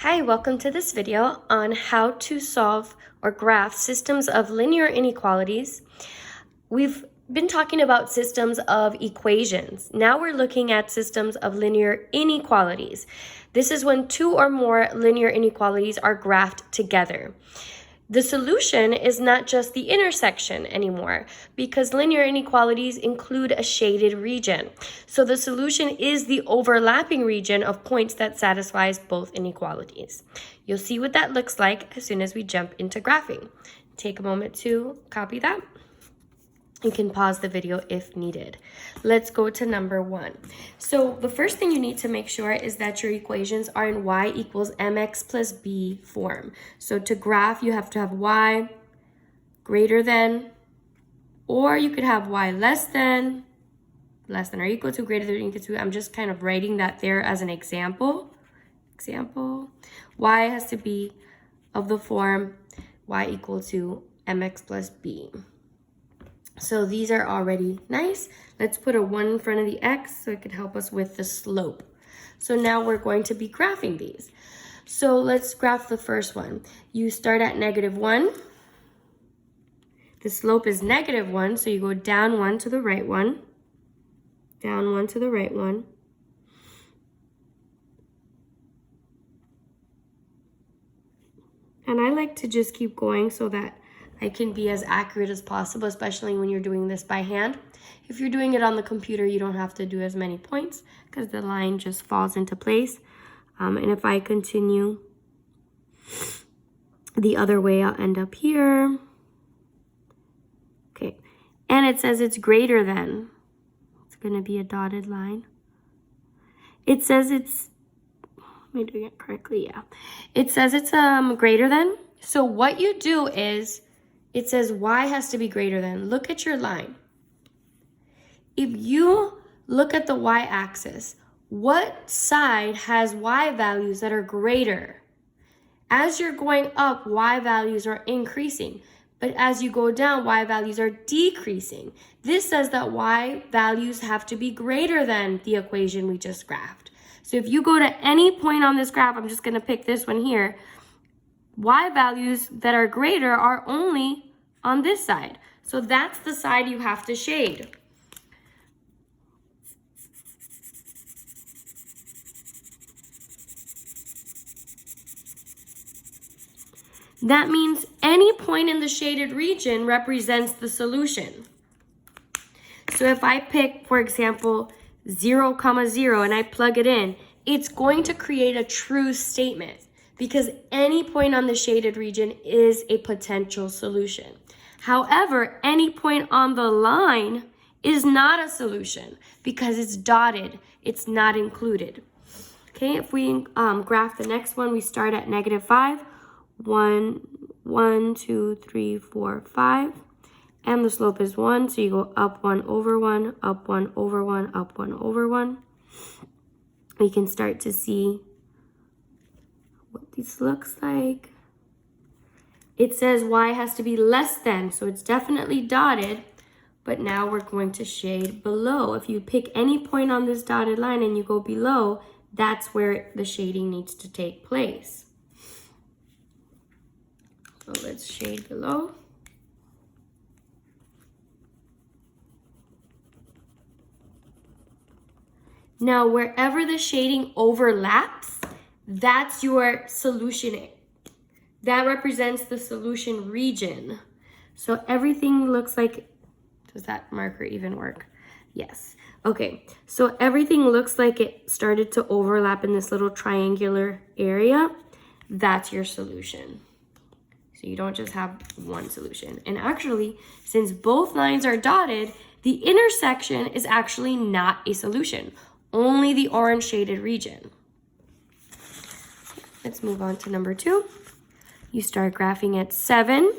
Hi, welcome to this video on how to solve or graph systems of linear inequalities. We've been talking about systems of equations. Now we're looking at systems of linear inequalities. This is when two or more linear inequalities are graphed together. The solution is not just the intersection anymore because linear inequalities include a shaded region. So the solution is the overlapping region of points that satisfies both inequalities. You'll see what that looks like as soon as we jump into graphing. Take a moment to copy that. You can pause the video if needed. Let's go to number 1. So the first thing you need to make sure is that your equations are in y equals mx plus b form. So to graph, you have to have y greater than, or you could have y less than or equal to, greater than or equal to. I'm just kind of writing that there as an example. Y has to be of the form y equal to mx plus b. So these are already nice. Let's put a 1 in front of the x so it could help us with the slope. So now we're going to be graphing these. So let's graph the first one. You start at -1. The slope is -1, so you go down 1 to the right one. Down 1 to the right one. And I like to just keep going so that I can be as accurate as possible, especially when you're doing this by hand. If you're doing it on the computer, you don't have to do as many points because the line just falls into place. And if I continue the other way, I'll end up here. Okay, and it says it's greater than. It's going to be a dotted line. It says it's, am I doing it correctly? Yeah. It says it's greater than. So what you do is, it says y has to be greater than. Look at your line. If you look at the y-axis, what side has y values that are greater? As you're going up, y values are increasing. But as you go down, y values are decreasing. This says that y values have to be greater than the equation we just graphed. So if you go to any point on this graph, I'm just going to pick this one here, y values that are greater are only on this side. So that's the side you have to shade. That means any point in the shaded region represents the solution. So if I pick, for example, 0, 0, and I plug it in, it's going to create a true statement, because any point on the shaded region is a potential solution. However, any point on the line is not a solution because it's dotted. It's not included. Okay, if we graph the next one, we start at -5. 1, 2, 3, 4, 5. And the slope is 1, so you go up 1 over 1, up 1 over 1, up 1 over 1. We can start to see what this looks like. It says y has to be less than, so it's definitely dotted, but now we're going to shade below. If you pick any point on this dotted line and you go below, that's where the shading needs to take place. So let's shade below. Now, wherever the shading overlaps, that's your solution. That represents the solution region. So everything looks like, does that marker even work? Yes. Okay, so everything looks like it started to overlap in this little triangular area. That's your solution. So you don't just have one solution. And actually, since both lines are dotted, the intersection is actually not a solution, only the orange shaded region. Let's move on to number 2. You start graphing at 7.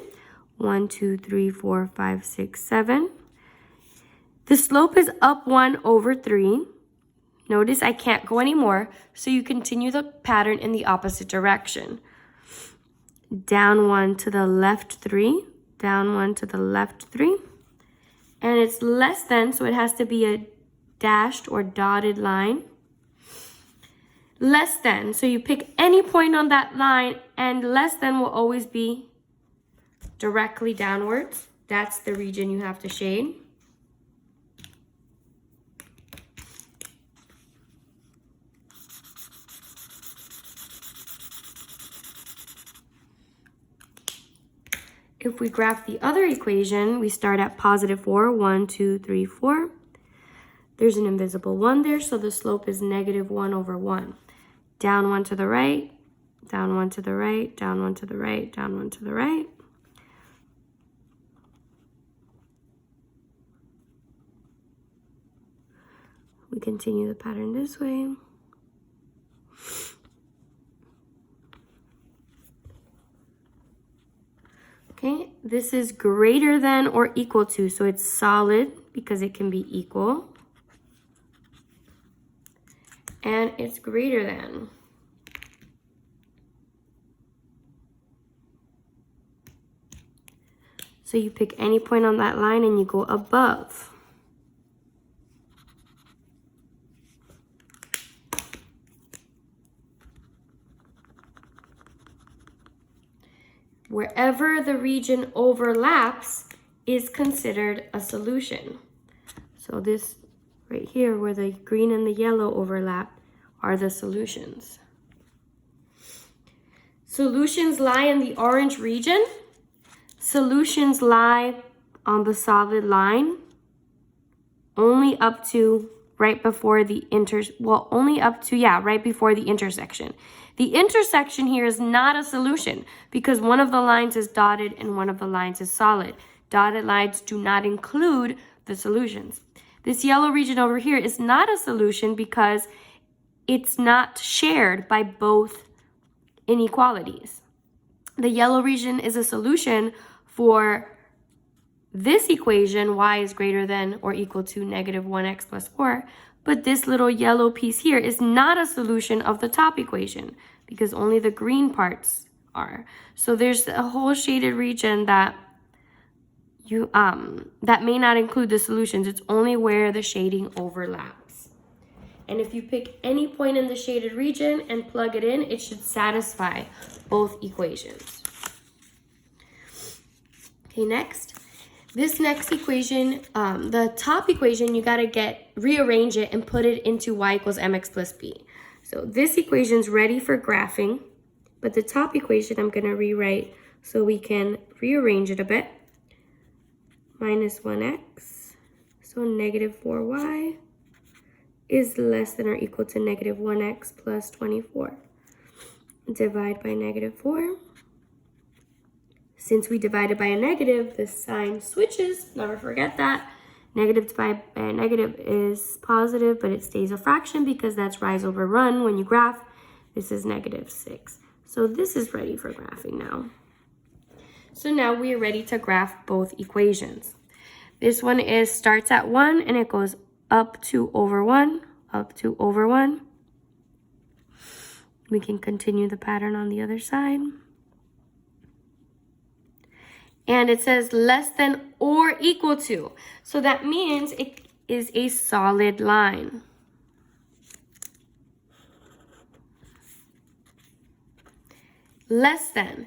1, 2, 3, 4, 5, 6, 7. The slope is up 1 over 3. Notice I can't go anymore, so you continue the pattern in the opposite direction. Down 1 to the left 3. Down 1 to the left 3. And it's less than, so it has to be a dashed or dotted line. Less than, so you pick any point on that line, and less than will always be directly downwards. That's the region you have to shade. If we graph the other equation, we start at positive 4, 1, 2, 3, 4. There's an invisible 1 there, so the slope is negative 1 over 1. Down 1 to the right, down 1 to the right, down 1 to the right, down 1 to the right. We continue the pattern this way. Okay, this is greater than or equal to, so it's solid because it can be equal. And it's greater than. So you pick any point on that line and you go above. Wherever the region overlaps is considered a solution. So this right here, where the green and the yellow overlap, are the solutions. Solutions lie in the orange region. Solutions lie on the solid line only up to right before the right before the intersection. The intersection here is not a solution because one of the lines is dotted and one of the lines is solid. Dotted lines do not include the solutions. This yellow region over here is not a solution because it's not shared by both inequalities. The yellow region is a solution for this equation, y is greater than or equal to negative 1x plus 4, but this little yellow piece here is not a solution of the top equation because only the green parts are. So there's a whole shaded region that that may not include the solutions. It's only where the shading overlaps. And if you pick any point in the shaded region and plug it in, it should satisfy both equations. Okay, next. This next equation, the top equation, you gotta rearrange it and put it into y equals mx plus b. So this equation's ready for graphing, but the top equation I'm gonna rewrite so we can rearrange it a bit. Minus 1x, so negative 4y is less than or equal to negative 1x plus 24. Divide by negative 4. Since we divided by a negative, the sign switches. Never forget that. Negative divided by a negative is positive, but it stays a fraction because that's rise over run when you graph. This is negative 6. So this is ready for graphing now. So now we are ready to graph both equations. This one starts at 1 and it goes up to over 1, up to over 1. We can continue the pattern on the other side. And it says less than or equal to. So that means it is a solid line. Less than.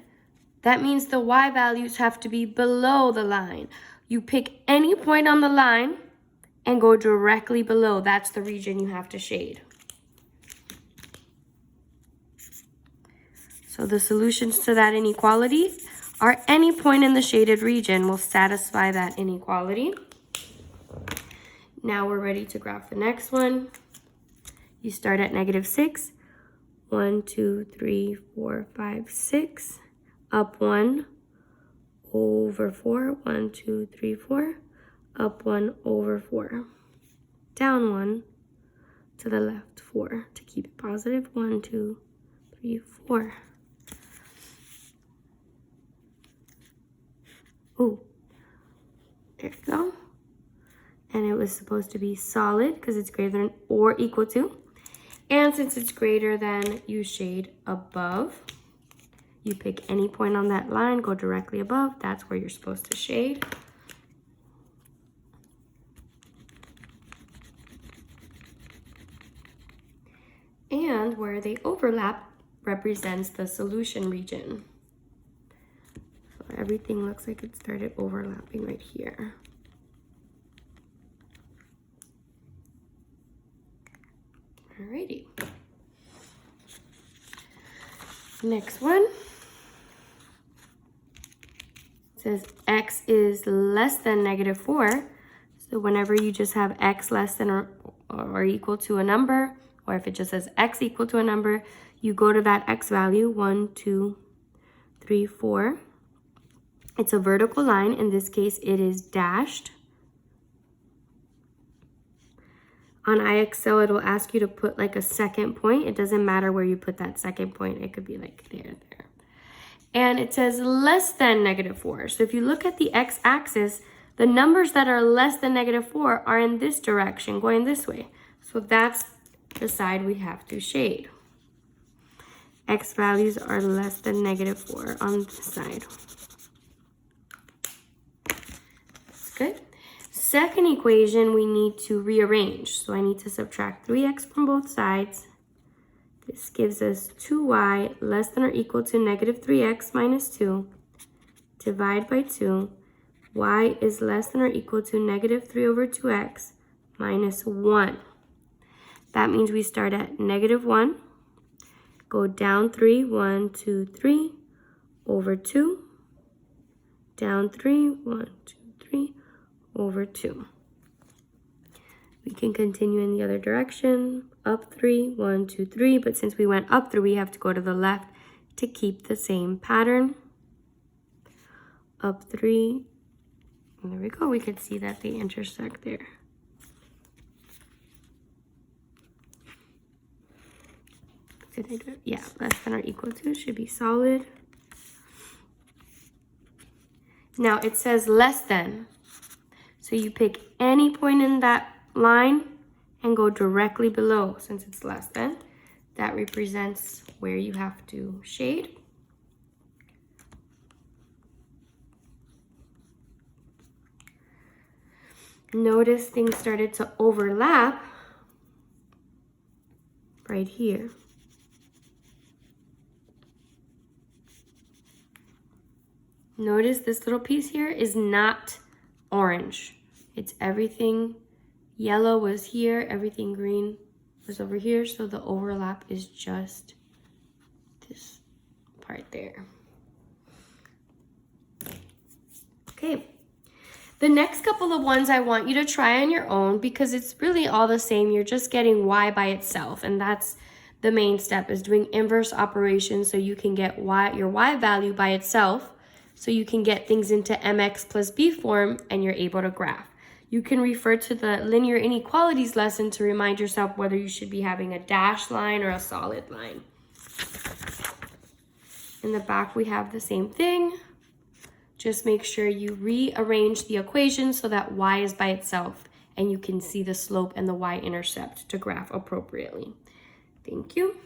That means the y values have to be below the line. You pick any point on the line and go directly below. That's the region you have to shade. So the solutions to that inequality are any point in the shaded region will satisfy that inequality. Now we're ready to graph the next one. You start at negative 6. 1, 2, 3, 4, 5, 6. Up 1 over 4. 1, 2, 3, 4. Up 1 over 4. Down 1 to the left 4 to keep it positive. 1, 2, 3, 4. Ooh, there you go. And it was supposed to be solid because it's greater than or equal to. And since it's greater than, you shade above. You pick any point on that line, go directly above. That's where you're supposed to shade. And and where they overlap represents the solution region. So everything looks like it started overlapping right here. Alrighty. Next one. It says x is less than -4. So whenever you just have x less than or equal to a number, or if it just says x equal to a number, you go to that x value, 1, 2, 3, 4. It's a vertical line. In this case, it is dashed. On IXL, it'll ask you to put like a second point. It doesn't matter where you put that second point. It could be like there. And it says less than -4. So if you look at the x-axis, the numbers that are less than -4 are in this direction, going this way. So that's the side we have to shade. X values are less than -4 on this side. That's good. Second equation, we need to rearrange. So I need to subtract 3x from both sides. This gives us 2y less than or equal to -3x minus 2. Divide by 2. Y is less than or equal to -3/2x minus 1. That means we start at -1, go down 3, 1, 2, 3, over 2, down 3, 1, 2, 3, over 2. We can continue in the other direction, up 3, 1, 2, 3, but since we went up 3, we have to go to the left to keep the same pattern. Up 3, and there we go, we could see that they intersect there. Did I do it? Yeah, less than or equal to should be solid. Now it says less than. So you pick any point in that line and go directly below. Since it's less than, that represents where you have to shade. Notice things started to overlap right here. Notice this little piece here is not orange. It's everything yellow was here, everything green was over here, so the overlap is just this part there. Okay, the next couple of ones I want you to try on your own because it's really all the same. You're just getting y by itself, and that's the main step, is doing inverse operations so you can get your y value by itself, so you can get things into mx plus b form and you're able to graph. You can refer to the linear inequalities lesson to remind yourself whether you should be having a dashed line or a solid line. In the back, we have the same thing. Just make sure you rearrange the equation so that y is by itself and you can see the slope and the y-intercept to graph appropriately. Thank you.